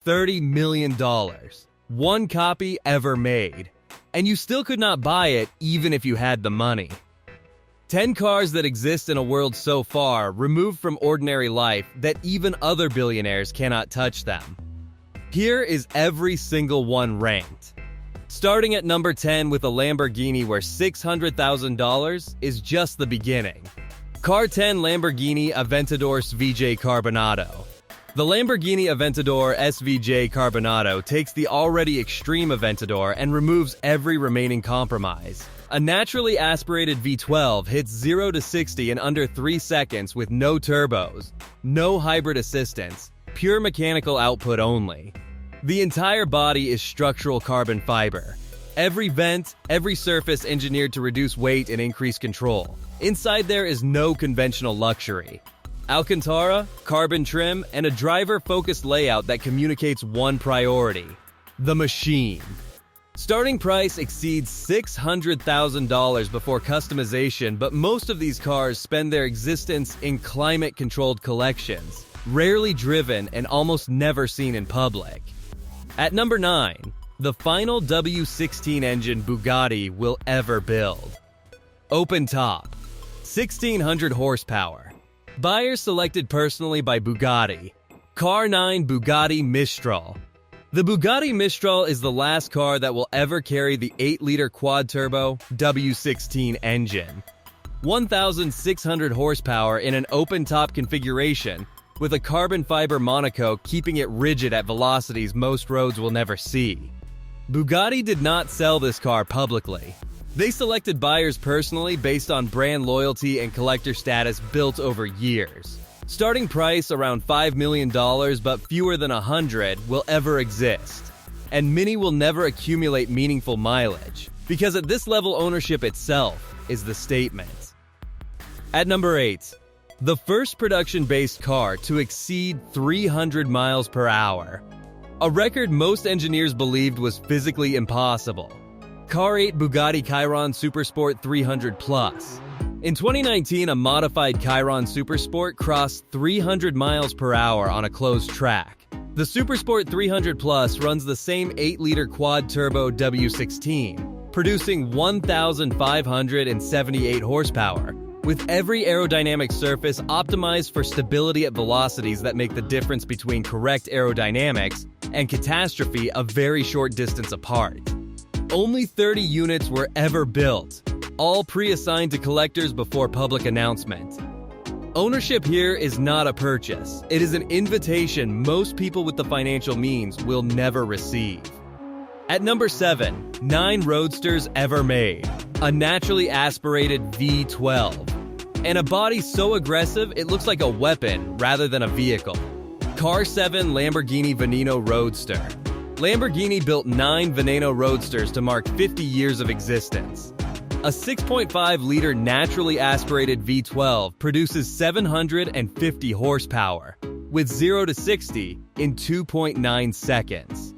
$30 million. One copy ever made. And you still could not buy it even if you had the money. 10 cars that exist in a world so far removed from ordinary life that even other billionaires cannot touch them. Here is every single one ranked. Starting at number 10 with a Lamborghini where $600,000 is just the beginning. Car 10 Lamborghini Aventador SVJ Carbonado. The Lamborghini Aventador SVJ Carbonado takes the already extreme Aventador and removes every remaining compromise. A naturally aspirated V12 hits 0 to 60 in under 3 seconds with no turbos, no hybrid assistance, pure mechanical output only. The entire body is structural carbon fiber. Every vent, every surface engineered to reduce weight and increase control. Inside there is no conventional luxury. Alcantara, carbon trim, and a driver-focused layout that communicates one priority: the machine. Starting price exceeds $600,000 before customization, but most of these cars spend their existence in climate-controlled collections, rarely driven and almost never seen in public. At number 9, the final W16 engine Bugatti will ever build. Open top, 1600 horsepower. Buyers selected personally by Bugatti. Car 9 Bugatti Mistral. The Bugatti Mistral is the last car that will ever carry the 8-liter quad-turbo W16 engine. 1,600 horsepower in an open-top configuration, with a carbon fiber monocoque keeping it rigid at velocities most roads will never see. Bugatti did not sell this car publicly. They selected buyers personally based on brand loyalty and collector status built over years. Starting price around $5 million, but fewer than 100 will ever exist. And many will never accumulate meaningful mileage, because at this level ownership itself is the statement. At number 8, the first production-based car to exceed 300 miles per hour. A record most engineers believed was physically impossible. Car 8 Bugatti Chiron Super Sport 300+. In 2019, a modified Chiron Super Sport crossed 300 miles per hour on a closed track. The Super Sport 300+ runs the same 8-liter quad-turbo W16, producing 1,578 horsepower, with every aerodynamic surface optimized for stability at velocities that make the difference between correct aerodynamics and catastrophe a very short distance apart. Only 30 units were ever built, all pre-assigned to collectors before public announcement. Ownership here is not a purchase. It is an invitation most people with the financial means will never receive. At number 7, 9 roadsters ever made. A naturally aspirated V12. And a body so aggressive it looks like a weapon rather than a vehicle. Car 7 Lamborghini Veneno Roadster. Lamborghini built 9 Veneno Roadsters to mark 50 years of existence. A 6.5-liter naturally aspirated V12 produces 750 horsepower, with 0 to 60 in 2.9 seconds.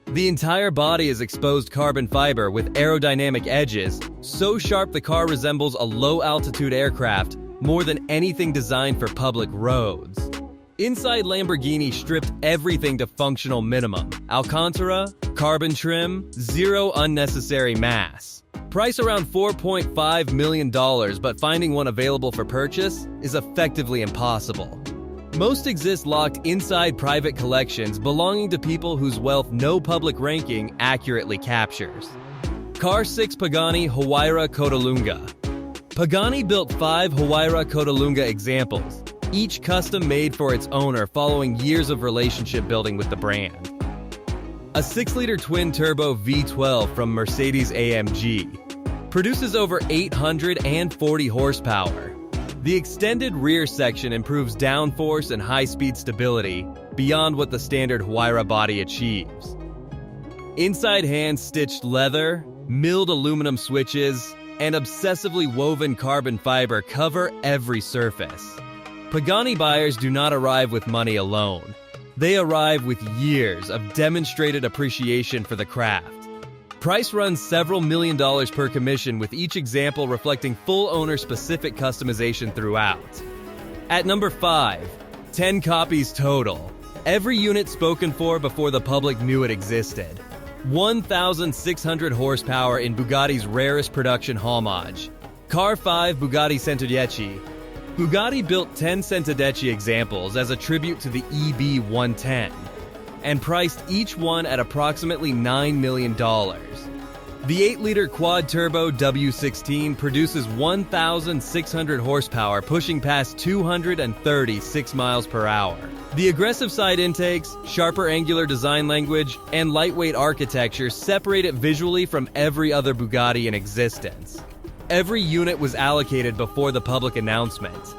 The entire body is exposed carbon fiber with aerodynamic edges, so sharp the car resembles a low-altitude aircraft more than anything designed for public roads. Inside, Lamborghini stripped everything to functional minimum. Alcantara, carbon trim, 0 unnecessary mass. Price around $4.5 million, but finding one available for purchase is effectively impossible. Most exist locked inside private collections belonging to people whose wealth no public ranking accurately captures. Car 6 Pagani Huayra Codalunga. Pagani built 5 Huayra Codalunga examples, each custom made for its owner following years of relationship building with the brand. A 6-liter twin-turbo V12 from Mercedes-AMG produces over 840 horsepower. The extended rear section improves downforce and high-speed stability beyond what the standard Huayra body achieves. Inside hand-stitched leather, milled aluminum switches, and obsessively woven carbon fiber cover every surface. Pagani buyers do not arrive with money alone. They arrive with years of demonstrated appreciation for the craft. Price runs several million dollars per commission, with each example reflecting full owner-specific customization throughout. At number 5, 10 copies total. Every unit spoken for before the public knew it existed. 1,600 horsepower in Bugatti's rarest production homage. Car 5 Bugatti Centodieci. Bugatti built 10 Centodieci examples as a tribute to the EB110 and priced each one at approximately $9 million. The 8-liter quad-turbo W16 produces 1,600 horsepower, pushing past 236 miles per hour. The aggressive side intakes, sharper angular design language, and lightweight architecture separate it visually from every other Bugatti in existence. Every unit was allocated before the public announcement.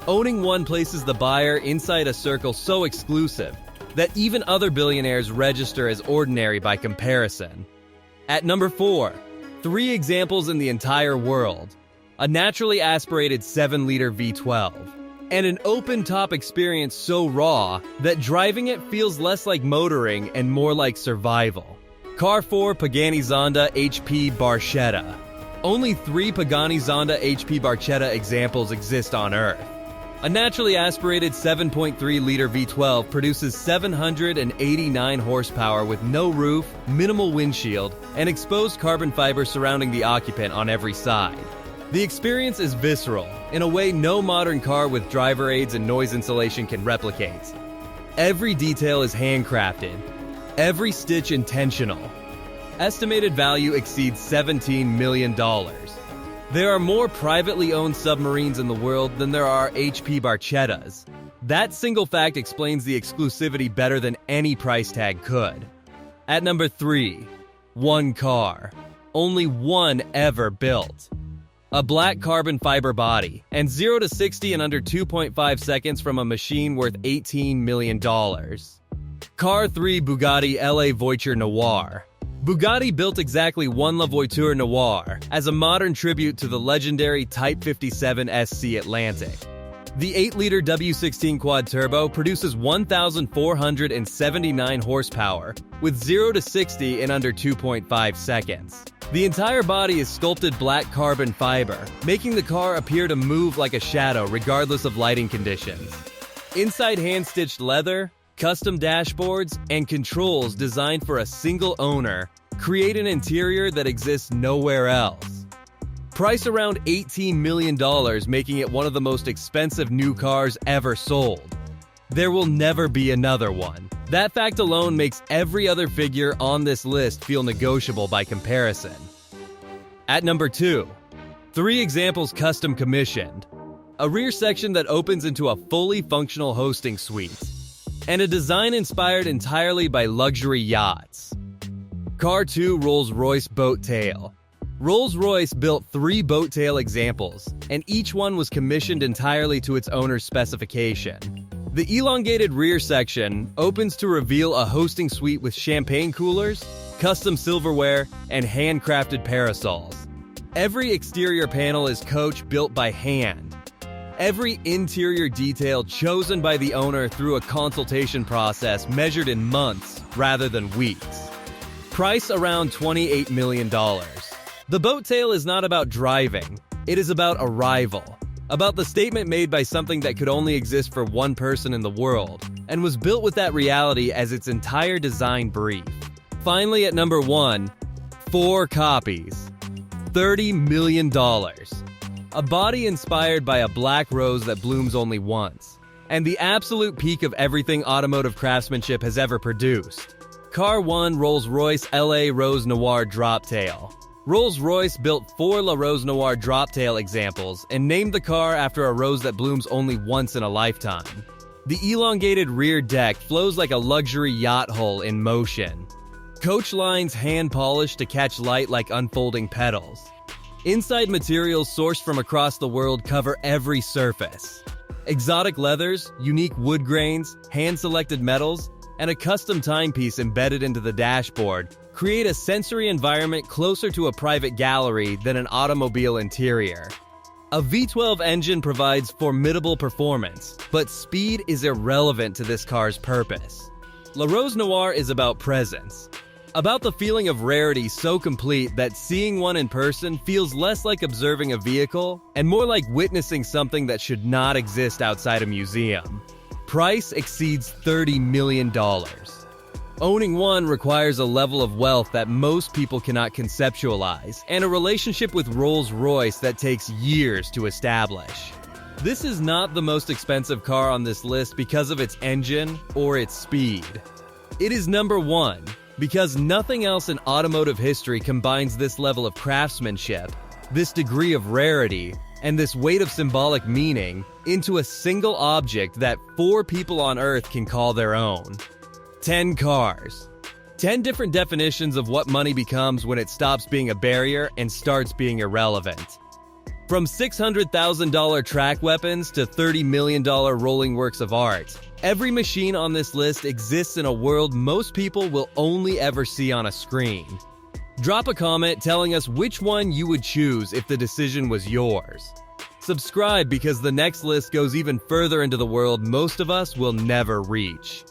Owning one places the buyer inside a circle so exclusive that even other billionaires register as ordinary by comparison. At number 4, 3 examples in the entire world. A naturally aspirated 7-liter V12. And an open-top experience so raw that driving it feels less like motoring and more like survival. Car 4 Pagani Zonda HP Barchetta. Only 3 Pagani Zonda HP Barchetta examples exist on Earth. A naturally aspirated 7.3-liter V12 produces 789 horsepower with no roof, minimal windshield, and exposed carbon fiber surrounding the occupant on every side. The experience is visceral, in a way no modern car with driver aids and noise insulation can replicate. Every detail is handcrafted, every stitch intentional. Estimated value exceeds $17 million. There are more privately owned submarines in the world than there are HP Barchettas. That single fact explains the exclusivity better than any price tag could. At number 3, one car. Only one ever built. A black carbon fiber body, and 0 to 60 in under 2.5 seconds from a machine worth $18 million. Car 3 Bugatti La Voiture Noire. Bugatti built exactly one La Voiture Noire as a modern tribute to the legendary Type 57 SC Atlantic. The 8-liter W16 quad-turbo produces 1,479 horsepower with 0 to 60 in under 2.5 seconds. The entire body is sculpted black carbon fiber, making the car appear to move like a shadow regardless of lighting conditions. Inside hand-stitched leather, custom dashboards, and controls designed for a single owner create an interior that exists nowhere else. Priced around $18 million, making it one of the most expensive new cars ever sold. There will never be another one. That fact alone makes every other figure on this list feel negotiable by comparison. At number 2, 3 examples custom commissioned. A rear section that opens into a fully functional hosting suite. And a design inspired entirely by luxury yachts. Car 2 Rolls-Royce Boat Tail. Rolls-Royce built 3 Boat Tail examples, and each one was commissioned entirely to its owner's specification. The elongated rear section opens to reveal a hosting suite with champagne coolers, custom silverware, and handcrafted parasols. Every exterior panel is coach built by hand. Every interior detail chosen by the owner through a consultation process measured in months rather than weeks. Price around $28 million. The Boat Tail is not about driving, it is about arrival. About the statement made by something that could only exist for one person in the world, and was built with that reality as its entire design brief. Finally, at number 1, 4 copies. $30 million. A body inspired by a black rose that blooms only once, and the absolute peak of everything automotive craftsmanship has ever produced. Car 1 Rolls-Royce LA Rose Noire Droptail. Rolls-Royce built 4 La Rose Noire Droptail examples and named the car after a rose that blooms only once in a lifetime. The elongated rear deck flows like a luxury yacht hull in motion. Coach lines hand-polished to catch light like unfolding petals. Inside materials sourced from across the world cover every surface. Exotic leathers, unique wood grains, hand-selected metals, and a custom timepiece embedded into the dashboard create a sensory environment closer to a private gallery than an automobile interior. A V12 engine provides formidable performance, but speed is irrelevant to this car's purpose. La Rose Noire is about presence, about the feeling of rarity so complete that seeing one in person feels less like observing a vehicle and more like witnessing something that should not exist outside a museum. price exceeds $30 million. Owning one requires a level of wealth that most people cannot conceptualize, and a relationship with Rolls-Royce that takes years to establish. This is not the most expensive car on this list because of its engine or its speed. It is number one because nothing else in automotive history combines this level of craftsmanship, this degree of rarity, and this weight of symbolic meaning into a single object that 4 people on Earth can call their own. 10 cars. 10 different definitions of what money becomes when it stops being a barrier and starts being irrelevant. From $600,000 track weapons to $30 million rolling works of art, every machine on this list exists in a world most people will only ever see on a screen. Drop a comment telling us which one you would choose if the decision was yours. Subscribe because the next list goes even further into the world most of us will never reach.